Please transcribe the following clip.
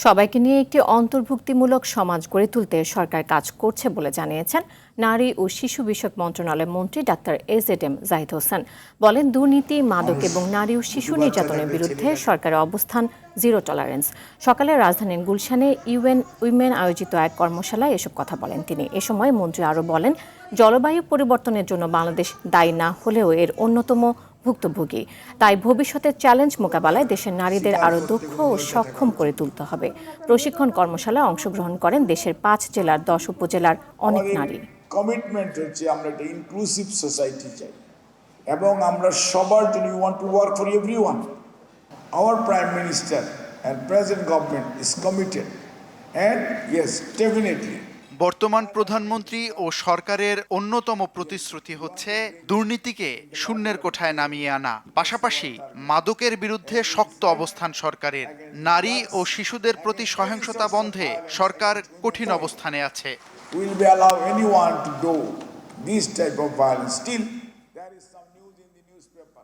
সবাইকে নিয়ে একটি অন্তর্ভুক্তিমূলক সমাজ গড়ে তুলতে সরকার কাজ করছে বলে জানিয়েছেন নারী ও শিশু বিষয়ক মন্ত্রণালয়ের মন্ত্রী ডাক্তার এজেডএম জাহিদ হোসেন। বলেন, দুর্নীতি, মাদক এবং নারী ও শিশু নির্যাতনের বিরুদ্ধে সরকারের অবস্থান জিরো টলারেন্স। সকালে রাজধানীর গুলশানে ইউএন উইমেন আয়োজিত এক কর্মশালায় এসব কথা বলেন তিনি। এ সময় মন্ত্রী আরও বলেন, জলবায়ু পরিবর্তনের জন্য বাংলাদেশ দায়ী না হলেও এর অন্যতম ভুক্তভোগী। তাই ভবিষ্যতের চ্যালেঞ্জ মোকাবেলায় দেশের নারীদের আরও দক্ষ ও সক্ষম করে তুলতে হবে। প্রশিক্ষণ কর্মশালায় অংশগ্রহণ করেন দেশের 5 জেলার 10 উপজেলার অনেক নারী। কমিটমেন্ট হচ্ছে আমরা একটা ইনক্লুসিভ সোসাইটি চাই এবং আমরা সবার জন্য we want to work for everyone. Our prime minister and present government is committed and yes definitely. বর্তমান প্রধানমন্ত্রী ও সরকারের অন্যতম প্রতিশ্রুতি হচ্ছে দুর্নীতিকে শূন্যের কোঠায় নামিয়ে আনা, পাশাপাশি মাদকের বিরুদ্ধে শক্ত অবস্থান সরকারের। নারী ও শিশুদের প্রতি সহিংসতা বন্ধে সরকার কঠিন অবস্থানে আছে। Will we allow anyone to do this type of violence? Still, there is some news in the newspaper.